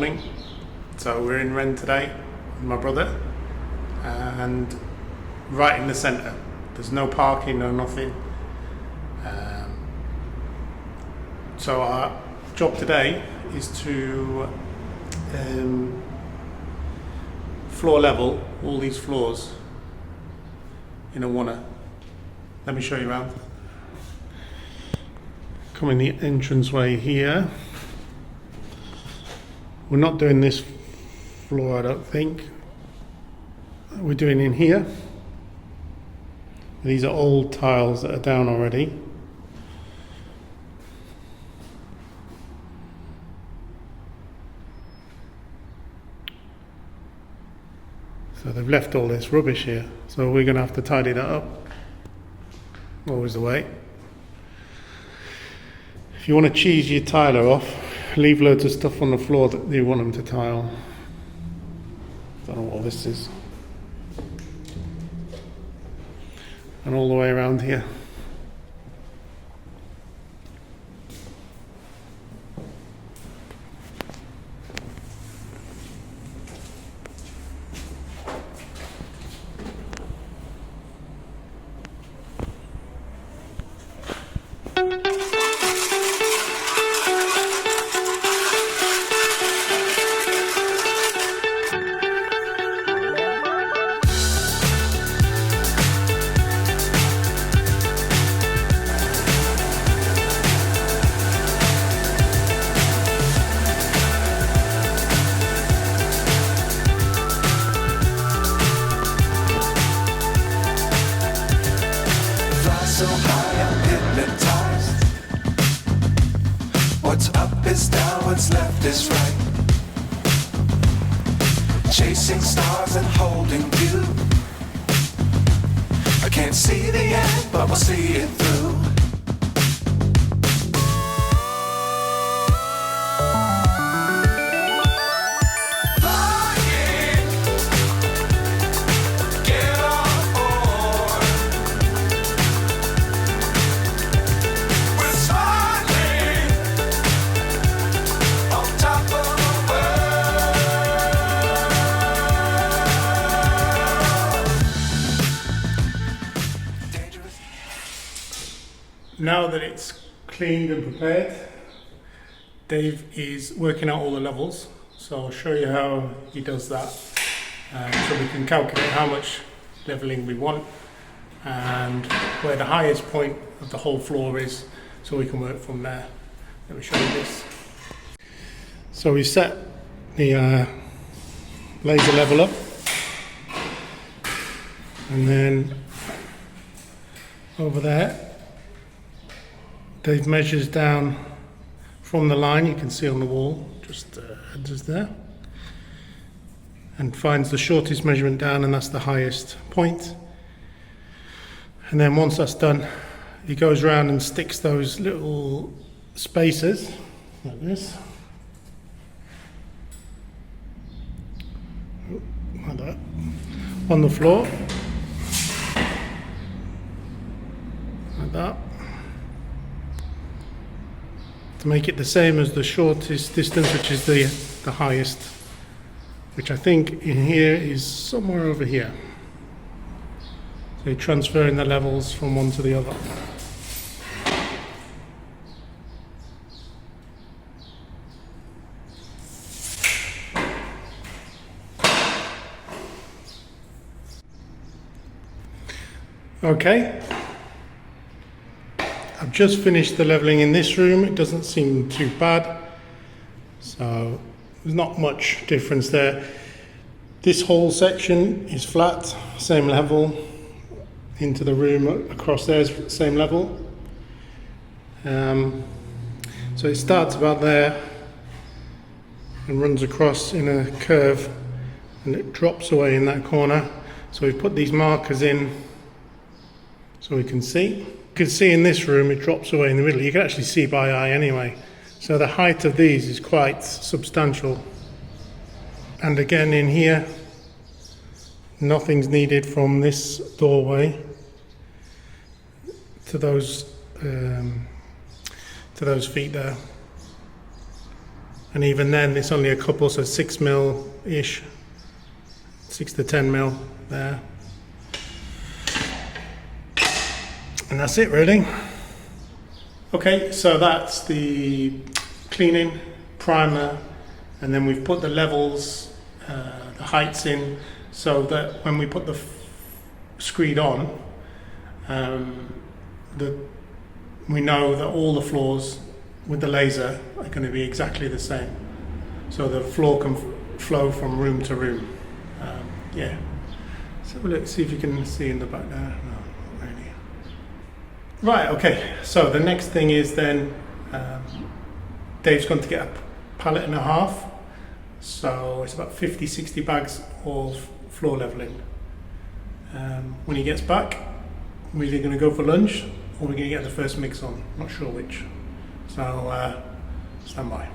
morning. So we're in Wren today with my brother, and right in the centre. There's no parking, no nothing. So our job today is to floor level all these floors in a oneer. Let me show you around. Come in the entranceway here. We're not doing this floor, I don't think. We're doing in here. These are old tiles that are down already. So they've left all this rubbish here, so we're going to have to tidy that up. Always the way. If you want to cheese your tiler off, leave loads of stuff on the floor that you want them to tile. Don't know what this is. And all the way around here. So high, I'm hypnotized. What's up is down, what's left is right. Chasing stars and holding you. I can't see the end, but we'll see it through. Now that it's cleaned and prepared, Dave is working out all the levels. So I'll show you how he does that. So we can calculate how much leveling we want and where the highest point of the whole floor is, so we can work from there. Let me show you this. So we set the laser level up, and then over there Dave measures down from the line you can see on the wall, just there, and finds the shortest measurement down, and that's the highest point. And then once that's done, he goes around and sticks those little spacers like this, like that, on the floor, like that, to make it the same as the shortest distance, which is the highest, which I think in here is somewhere over here. So you're transferring the levels from one to the other. Okay. I've just finished the levelling in this room. It doesn't seem too bad, so there's not much difference there. This whole section is flat, same level. Into the room across there is same level. So it starts about there and runs across in a curve, and it drops away in that corner. So we've put these markers in so we can see. You can see in this room it drops away in the middle. You can actually see by eye anyway. So the height of these is quite substantial. And again in here, nothing's needed from this doorway to those feet there. and even then it's only a couple, so 6 mil ish, 6 to 10 mil there, and that's it really. Okay, so that's the cleaning, primer, and then we've put the levels, the heights in, so that when we put the screed on, we know that all the floors with the laser are going to be exactly the same, so the floor can flow from room to room. Yeah, so let's see if you can see in the back there. No, not really. Right, okay, so the next thing is then Dave's going to get a pallet and a half, so it's about 50-60 bags of floor leveling. When he gets back, we're either going to go for lunch or we're going to get the first mix on, not sure which, so stand by.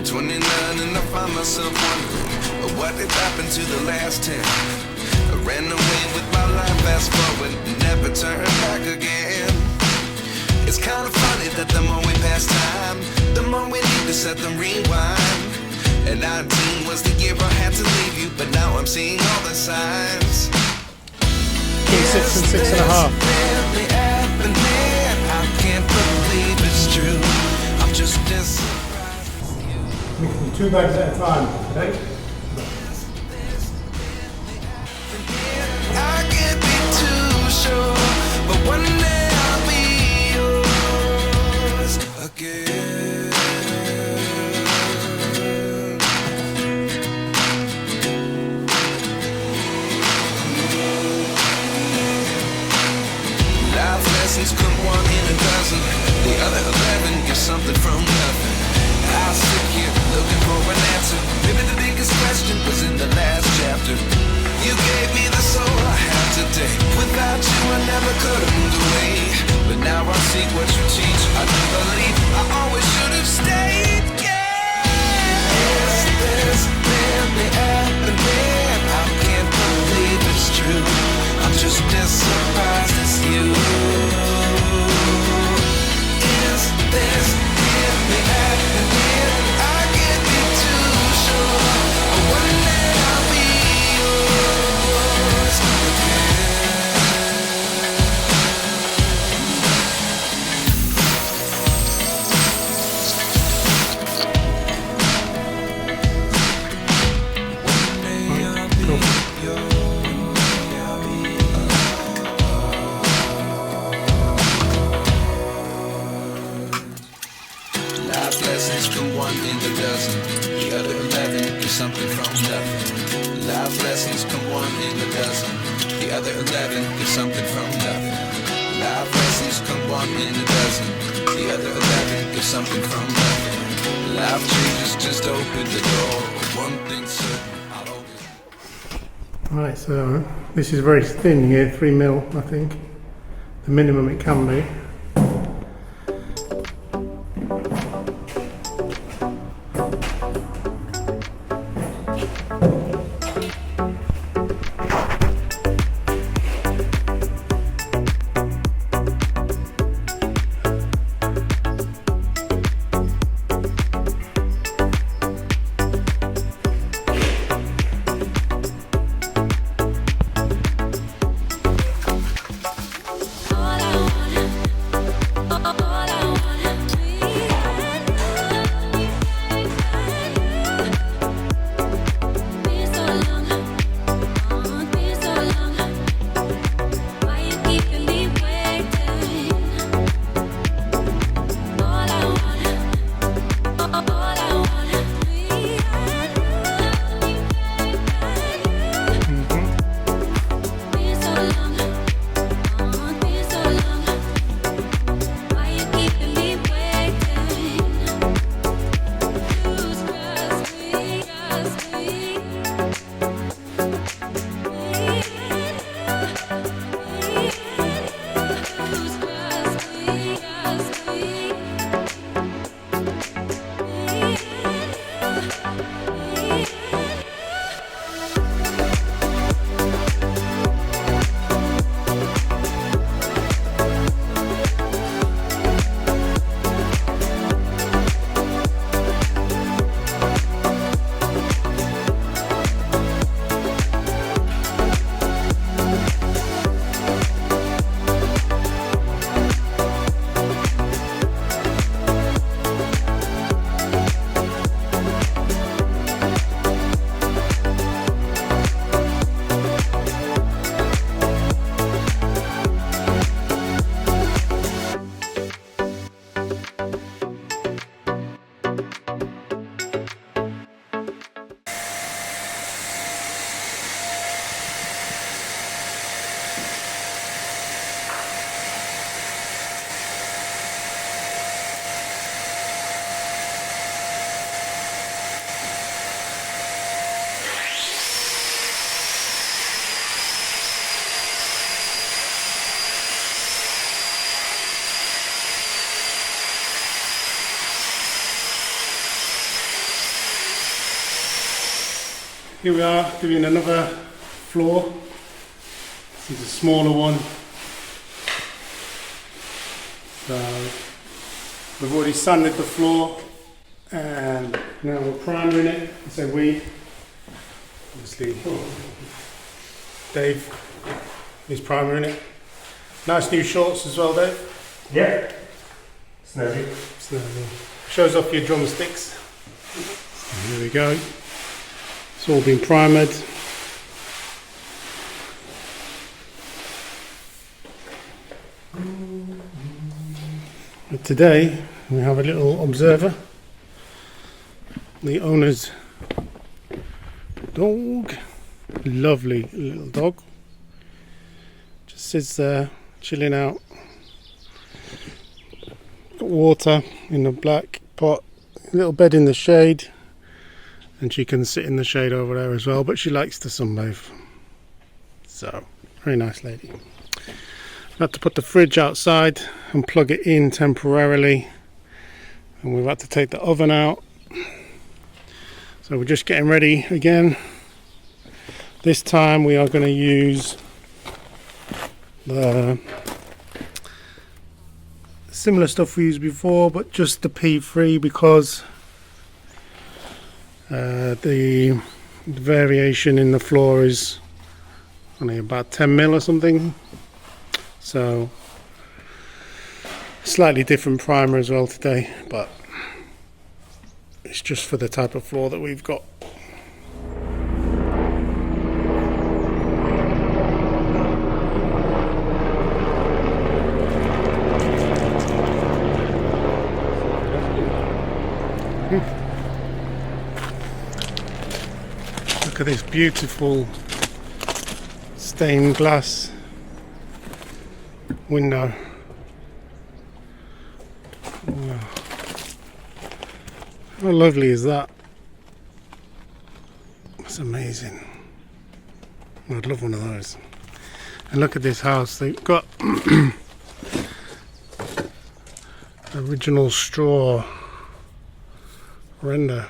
29 and I find myself wondering what did happen to the last 10. I ran away with my life, fast forward, never turn back again. It's kind of funny that the more we pass time, the more we need to set them rewind. And 19 was the year I had to leave you, but now I'm seeing all the signs. 6 and 6.5. Really happening. I can't believe it's true. I'm just as surprised. 2 bags at a time today. I can't be too sure, but one day I'll be yours again. Life lessons come one in a dozen. The other 11 get something from nothing. I sit here looking for an answer. Maybe the biggest question was in the last chapter. You gave me the soul I have today. Without you I never could have moved away. But now I see what you teach. I do believe I always should have stayed. Yeah. Is this really happening? I can't believe it's true. I'm just as surprised as you. Is this really happening? I can't be too sure. But one day I'll be yours Life lessons come one in a dozen. The other 11 is something from nothing. Life lessons come one in a dozen. The other 11 is something from nothing. Life lessons come one in a dozen. The other 11 is something from nothing. Life changes just open the door. One thing certain, I'll always. Right, so this is very thin here, 3 mil I think, the minimum it can be. Here we are doing another floor. This is a smaller one. So we've already sanded the floor and now we're primering it. So we, obviously, Dave is primering it. Nice new shorts as well, Dave. Yeah. Snazzy. Snazzy. Shows off your drumsticks. Here we go. It's all been primered. But today we have a little observer. The owner's dog. Lovely little dog. Just sits there chilling out. Got water in the black pot. A little bed in the shade. And she can sit in the shade over there as well, but she likes to sunbathe. So, very nice lady. I've had to put the fridge outside and plug it in temporarily. And we've had to take the oven out. So we're just getting ready again. This time we are going to use the similar stuff we used before, but just the P3 because the variation in the floor is only about 10 mil or something, so slightly different primer as well today, but it's just for the type of floor that we've got. Look at this beautiful stained glass window. Wow. How lovely is that? That's amazing. I'd love one of those. And look at this house. They've got original straw render.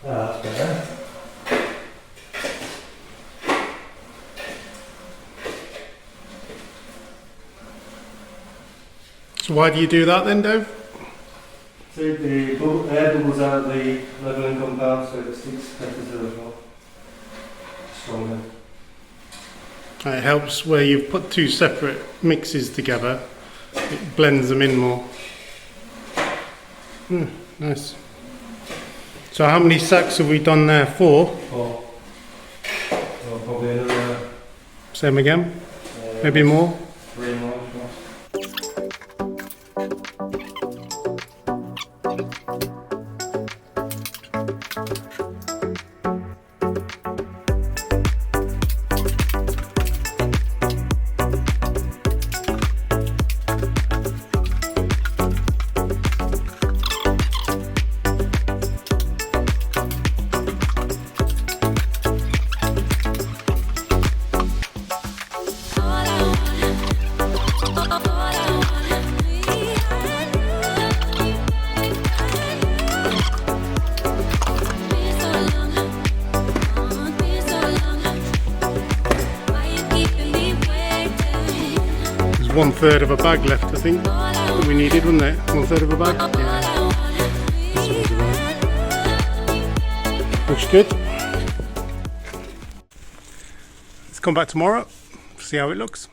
That's better. So why do you do that then, Dave? Take the air bubbles out of the leveling compound so it sticks better to the floor. Stronger. It helps where you've put two separate mixes together. It blends them in more. Nice. So how many sacks have we done there? 4? 4. So probably another... Same again? Maybe more? 3 more. 1/3 of a bag left, I think, that we needed, wasn't it? 1/3 of a bag? Yeah. That sounds about. Looks good. Let's come back tomorrow, see how it looks.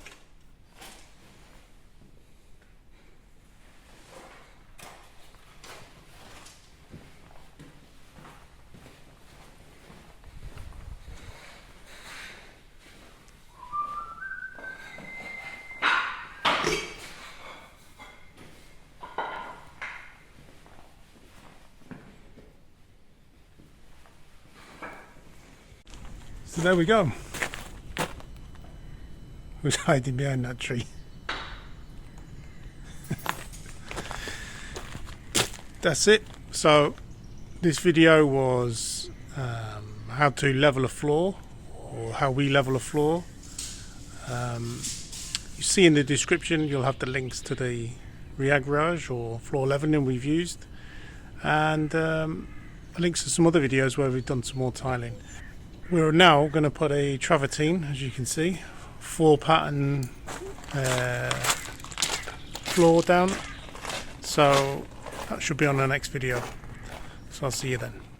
So there we go. Who's hiding behind that tree? That's it. So this video was how to level a floor, or how we level a floor. You see in the description you'll have the links to the re-aggrage or floor leveling we've used, and links to some other videos where we've done some more tiling. We're now going to put a travertine, as you can see, 4-pattern floor down. So that should be on the next video. So I'll see you then.